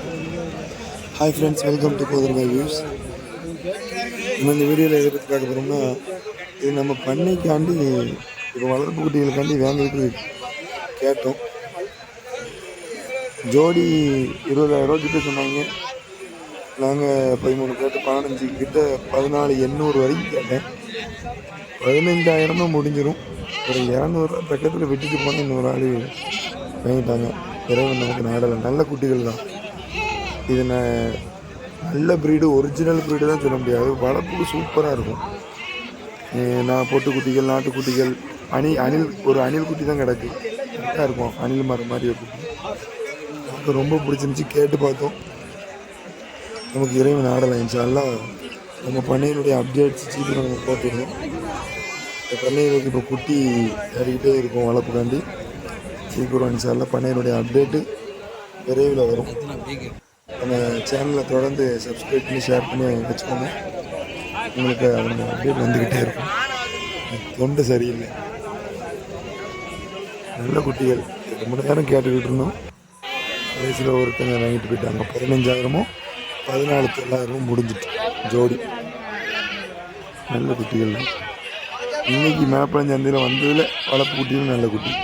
Hi friends, welcome to கோதர்காய் views. நம்ம இந்த வீடியோவில் எதை பற்றி பார்க்க போகிறோம்னா, இது நம்ம பண்ணைக்காண்டி இப்போ வளர்ப்பு குட்டிகளுக்காண்டி வாங்கிட்டு கேட்டோம். ஜோடி 20,000 கிட்ட சொன்னாங்க. நாங்கள் 13 கேட்டு 15 கிட்ட 14,800 வரைக்கும் கேட்டேன். 15,000 முடிஞ்சிடும். ஒரு 200 பக்கத்தில் விட்டுட்டு போனால் இன்னொரு ஆள் வாங்கிட்டாங்க. இறைவன் நமக்கு நாடலை. நல்ல குட்டிகள் தான். இது நல்ல ப்ரீடு, ஒரிஜினல் ப்ரீடு தான் சொல்ல முடியாது. வளர்ப்புக்கு சூப்பராக இருக்கும். நான் பொட்டுக்குட்டிகள், நாட்டுக்குட்டிகள், அணில் ஒரு அணில் குட்டி தான் கிடக்கு. கரெக்டாக இருக்கும். அணில் மரம் மாதிரி ஒரு குட்டி. எனக்கு ரொம்ப பிடிச்சிருந்துச்சி. கேட்டு பார்த்தோம். நமக்கு இறைவன் ஆடலை. இன்ஷால்லாம் நம்ம பண்ணையினுடைய அப்டேட்ஸ் சீக்கிரம் நம்ம போட்டுருந்தோம். இந்த பண்ணையிலுக்கு இப்போ குட்டி ஏறிக்கிட்டே இருக்கும் வளர்ப்புக்காண்டி. சீக்கிரம் இன்ஷால்லாம் பண்ணையினுடைய அப்டேட்டு விரைவில் வரும். நம்ம சேனலை தொடர்ந்து சப்ஸ்கிரைப் பண்ணி ஷேர் பண்ணி வச்சுக்கோங்க. உங்களுக்கு அவங்க அப்டேட் வந்துக்கிட்டே இருக்கும். தொண்டு சரியில்லை. நல்ல குட்டிகள் ரொம்ப நேரம் கேட்டுக்கிட்டு இருந்தோம். கடைசியில் ஒருத்தங்க வாங்கிட்டு போயிட்டாங்க. 15,000 14,900 முடிஞ்சிட்டு ஜோடி. நல்ல குட்டிகள். இன்றைக்கி மேப்பளஞ்சந்தையில் வந்ததில் வளர்ப்பு குட்டிகளும் நல்ல குட்டி.